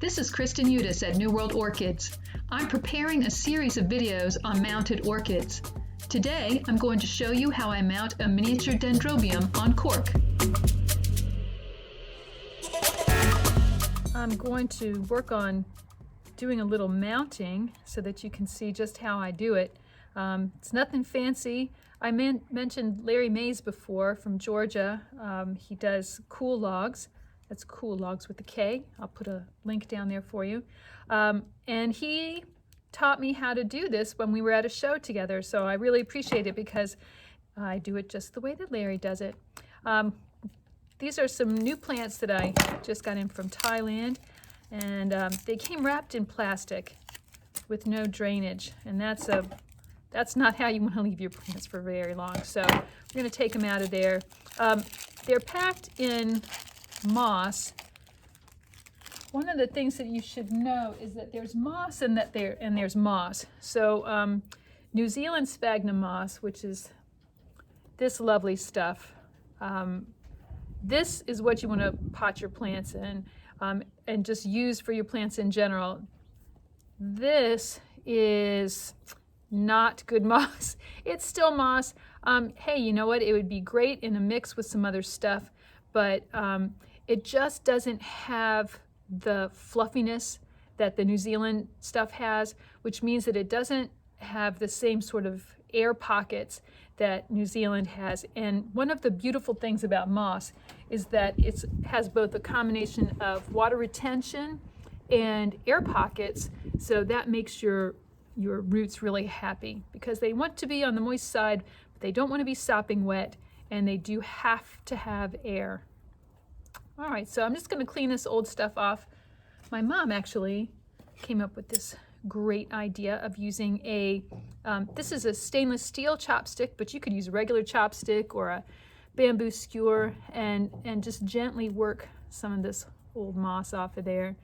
This is Kristen Uthus at New World Orchids. I'm preparing a series of videos on mounted orchids. Today, I'm going to show you how I mount a miniature Dendrobium on cork. I'm going to work on doing a little mounting so that you can see just how I do it. It's nothing fancy. I mentioned Larry Mays before from Georgia. He does Cool Logs. That's Cool Logs with a K. I'll put a link down there for you. And he taught me how to do this when we were at a show together. So I really appreciate it because I do it just the way that Larry does it. These are some new plants that I just got in from Thailand. And they came wrapped in plastic with no drainage. And that's not how you want to leave your plants for very long. So we're going to take them out of there. They're packed in moss. One of the things that you should know is that there's moss and there's moss. So New Zealand sphagnum moss, which is this lovely stuff. This is what you want to pot your plants in and just use for your plants in general. This is not good moss. It's still moss. Hey, you know what? It would be great in a mix with some other stuff, but it just doesn't have the fluffiness that the New Zealand stuff has, which means that it doesn't have the same sort of air pockets that New Zealand has. And one of the beautiful things about moss is that it has both a combination of water retention and air pockets, so that makes your roots really happy because they want to be on the moist side, but they don't want to be sopping wet, and they do have to have air. All right, so I'm just going to clean this old stuff off. My mom actually came up with this great idea of using this is a stainless steel chopstick, but you could use a regular chopstick or a bamboo skewer and just gently work some of this old moss off of there.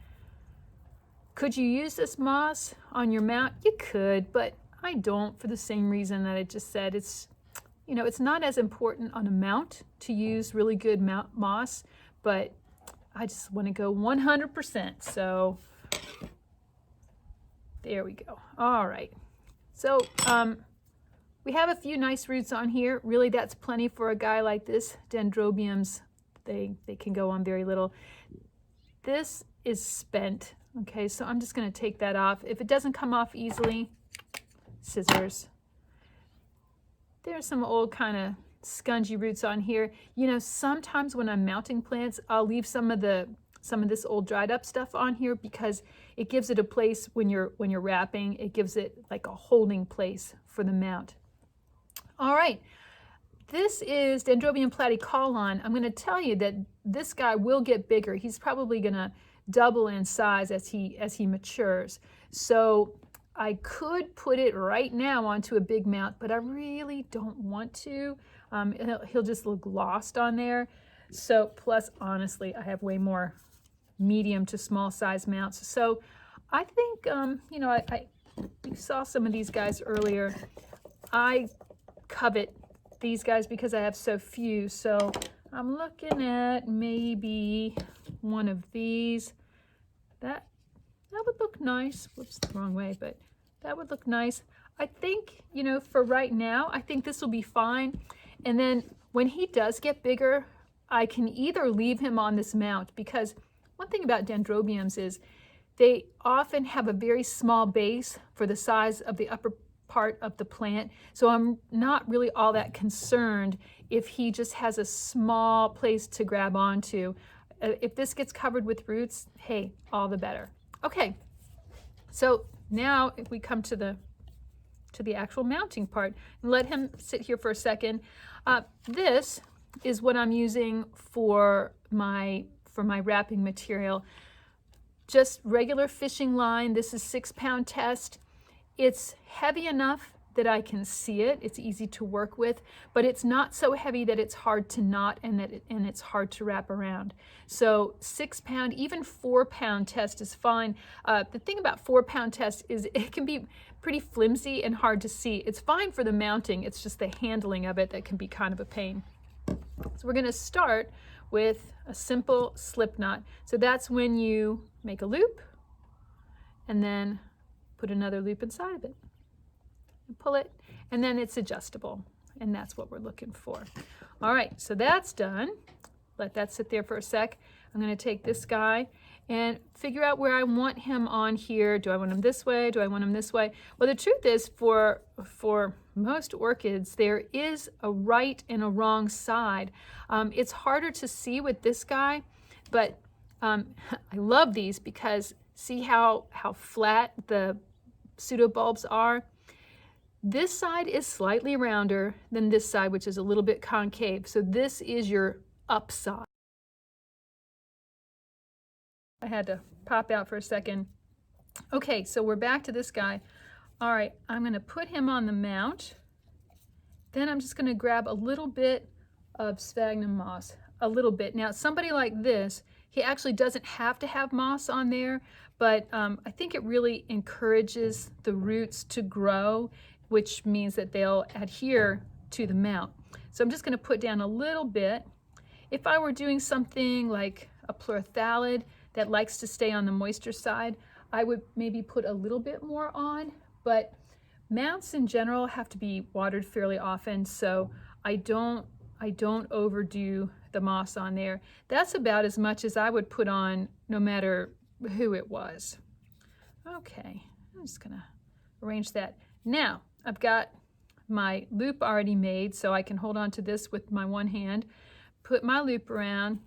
Could you use this moss on your mount? You could, but I don't for the same reason that I just said. It's not as important on a mount to use really good moss, but I just want to go 100%. So there we go. All right. So we have a few nice roots on here. Really, that's plenty for a guy like this. Dendrobiums, they can go on very little. This is spent. Okay, so I'm just going to take that off. If it doesn't come off easily, scissors. There's some old kind of scungy roots on here. You know, sometimes when I'm mounting plants, I'll leave some of this old dried up stuff on here because it gives it a place when you're wrapping. It gives it like a holding place for the mount. All right, this is Dendrobium platycaulon. I'm going to tell you that this guy will get bigger. He's probably going to double in size as he matures. So I could put it right now onto a big mount, but I really don't want to. He'll just look lost on there. So plus, honestly, I have way more medium to small size mounts. So I think, you saw some of these guys earlier. I covet these guys because I have so few. So I'm looking at maybe one of these. That would look nice. Whoops, the wrong way, but that would look nice. I think, for right now, I think this will be fine. And then when he does get bigger, I can either leave him on this mount, because one thing about Dendrobiums is they often have a very small base for the size of the upper part of the plant. So I'm not really all that concerned if he just has a small place to grab onto. If this gets covered with roots, hey, all the better. Okay, so now if we come to the actual mounting part, and let him sit here for a second. This is what I'm using for my wrapping material. Just regular fishing line. This is 6-pound test. It's heavy enough that I can see it. It's easy to work with, but it's not so heavy that it's hard to knot and it's hard to wrap around. So 6-pound, even 4-pound test is fine. The thing about 4-pound test is it can be pretty flimsy and hard to see. It's fine for the mounting. It's just the handling of it that can be kind of a pain. So we're going to start with a simple slip knot. So that's when you make a loop and then put another loop inside of it and pull it, and then it's adjustable, and that's what we're looking for. All right, so that's done. Let that sit there for a sec. I'm going to take this guy and figure out where I want him on here. Do I want him this way? Do I want him this way? Well, the truth is, for most orchids, there is a right and a wrong side. It's harder to see with this guy, but I love these because see how flat the pseudobulbs are? This side is slightly rounder than this side, which is a little bit concave. So this is your upside. I had to pop out for a second. Okay, so we're back to this guy. All right, I'm going to put him on the mount. Then I'm just going to grab a little bit of sphagnum moss, a little bit. Now, somebody like this, he actually doesn't have to have moss on there, but I think it really encourages the roots to grow, which means that they'll adhere to the mount. So I'm just going to put down a little bit. If I were doing something like a pleurophthalid that likes to stay on the moisture side, I would maybe put a little bit more on, but mounts in general have to be watered fairly often, so I don't overdo the moss on there. That's about as much as I would put on no matter who it was. Okay, I'm just gonna arrange that. Now, I've got my loop already made, so I can hold on to this with my one hand, put my loop around,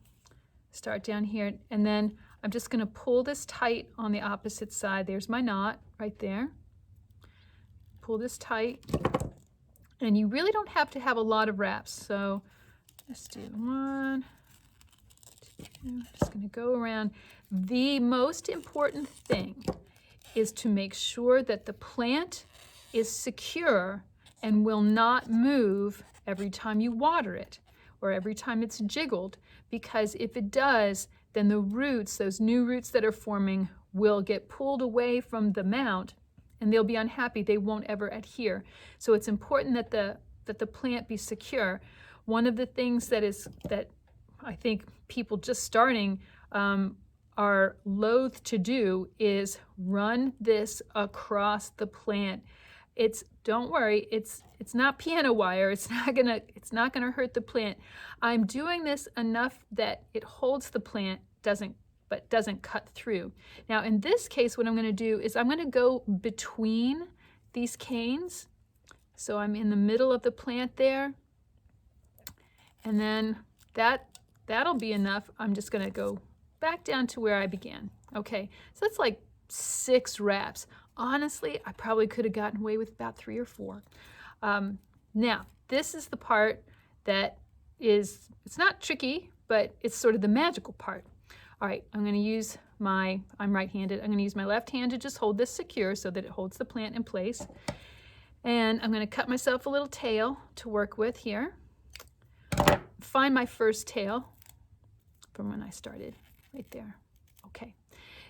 start down here, and then I'm just gonna pull this tight on the opposite side. There's my knot right there. Pull this tight, and you really don't have to have a lot of wraps. So let's do 1, 2, I'm just gonna go around. The most important thing is to make sure that the plant is secure and will not move every time you water it or every time it's jiggled, because if it does, then the roots, those new roots that are forming, will get pulled away from the mount and they'll be unhappy. They won't ever adhere. So it's important that the plant be secure. One of the things that I think people just starting are loath to do is run this across the plant. Don't worry, it's not piano wire. It's not gonna hurt the plant. I'm doing this enough that it holds the plant, but doesn't cut through. Now in this case, what I'm going to do is I'm going to go between these canes. So I'm in the middle of the plant there, and then that'll be enough. I'm just going to go back down to where I began. Okay, so that's like 6 wraps. Honestly, I probably could have gotten away with about 3 or 4. Now, this is the part that it's not tricky, but it's sort of the magical part. All right, I'm going to use I'm right-handed. I'm going to use my left hand to just hold this secure so that it holds the plant in place. And I'm going to cut myself a little tail to work with here. Find my first tail from when I started, right there. Okay.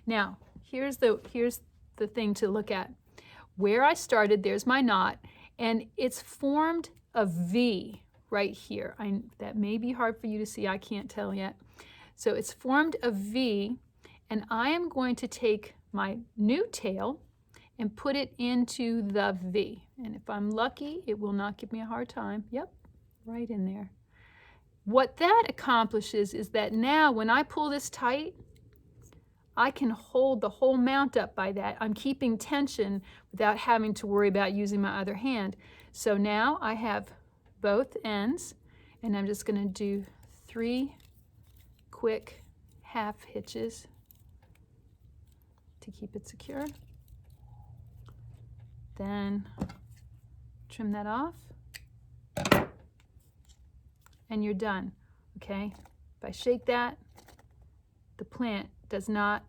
Now, here's the thing to look at. Where I started, there's my knot, and it's formed a V right here. That may be hard for you to see. I can't tell yet. So it's formed a V, and I am going to take my new tail and put it into the V. And if I'm lucky, it will not give me a hard time. Yep, right in there. What that accomplishes is that now when I pull this tight, I can hold the whole mount up by that. I'm keeping tension without having to worry about using my other hand. So now I have both ends, and I'm just going to do 3 quick half hitches to keep it secure. Then trim that off, and you're done. Okay, if I shake that, the plant does not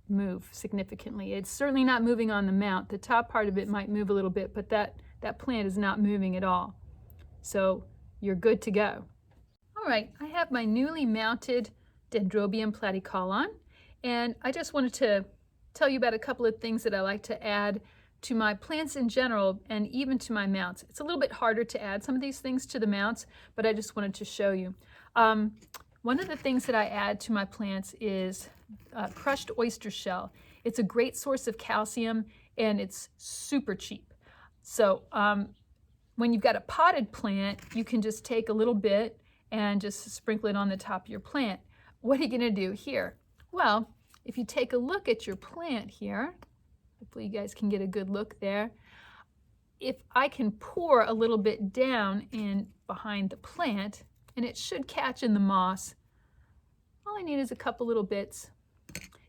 move significantly. It's certainly not moving on the mount. The top part of it might move a little bit, but that plant is not moving at all. So you're good to go. All right, I have my newly mounted Dendrobium platycaulon, and I just wanted to tell you about a couple of things that I like to add to my plants in general and even to my mounts. It's a little bit harder to add some of these things to the mounts, but I just wanted to show you. One of the things that I add to my plants is crushed oyster shell. It's a great source of calcium and it's super cheap. So when you've got a potted plant, you can just take a little bit and just sprinkle it on the top of your plant. What are you going to do here? Well, if you take a look at your plant here, hopefully you guys can get a good look there. If I can pour a little bit down in behind the plant, and it should catch in the moss, all I need is a couple little bits.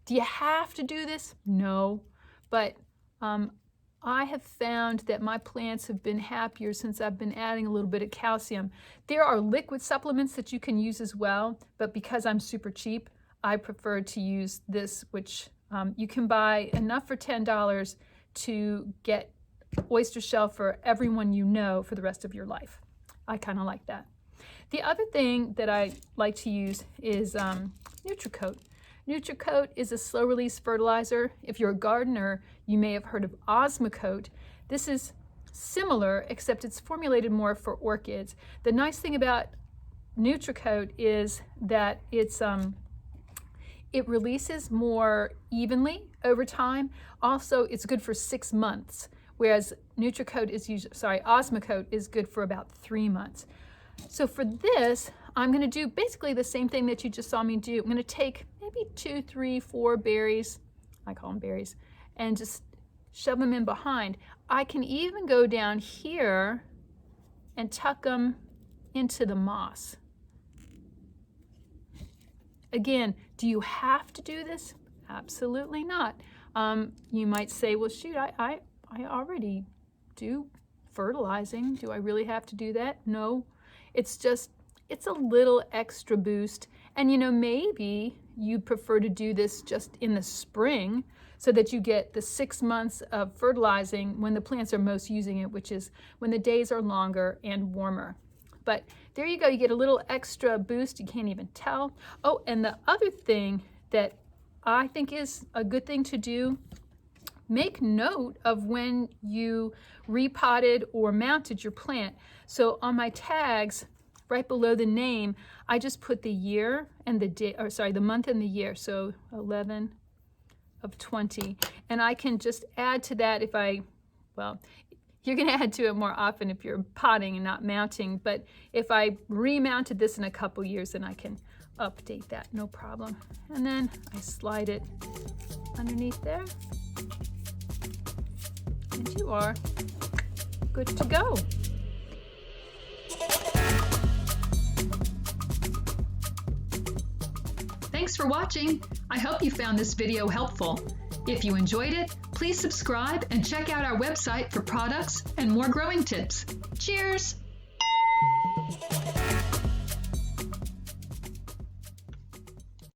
Do you have to do this? No, but I have found that my plants have been happier since I've been adding a little bit of calcium. There are liquid supplements that you can use as well, but because I'm super cheap, I prefer to use this, which you can buy enough for $10 to get oyster shell for everyone you know for the rest of your life. I kind of like that. The other thing that I like to use is Nutricote. Nutricote is a slow-release fertilizer. If you're a gardener, you may have heard of Osmocote. This is similar, except it's formulated more for orchids. The nice thing about Nutricote is that it releases more evenly over time. Also, it's good for 6 months, whereas Osmocote is good for about 3 months. So for this, I'm going to do basically the same thing that you just saw me do. I'm going to take maybe 2, 3, 4 berries, I call them berries, and just shove them in behind. I can even go down here and tuck them into the moss. Again, do you have to do this? Absolutely not. You might say, well, shoot, I already do fertilizing. Do I really have to do that? No. It's a little extra boost. And you know, maybe you prefer to do this just in the spring so that you get the 6 months of fertilizing when the plants are most using it, which is when the days are longer and warmer. But there you go, you get a little extra boost, you can't even tell. Oh, and the other thing that I think is a good thing to do, make note of when you repotted or mounted your plant. So on my tags, right below the name, I just put the year and the day, or sorry, the month and the year. So 11 of 20. And I can just add to that if you're going to add to it more often if you're potting and not mounting. But if I remounted this in a couple years, then I can update that, no problem. And then I slide it underneath there. And you are good to go. Thanks for watching. I hope you found this video helpful. If you enjoyed it, please subscribe and check out our website for products and more growing tips. Cheers!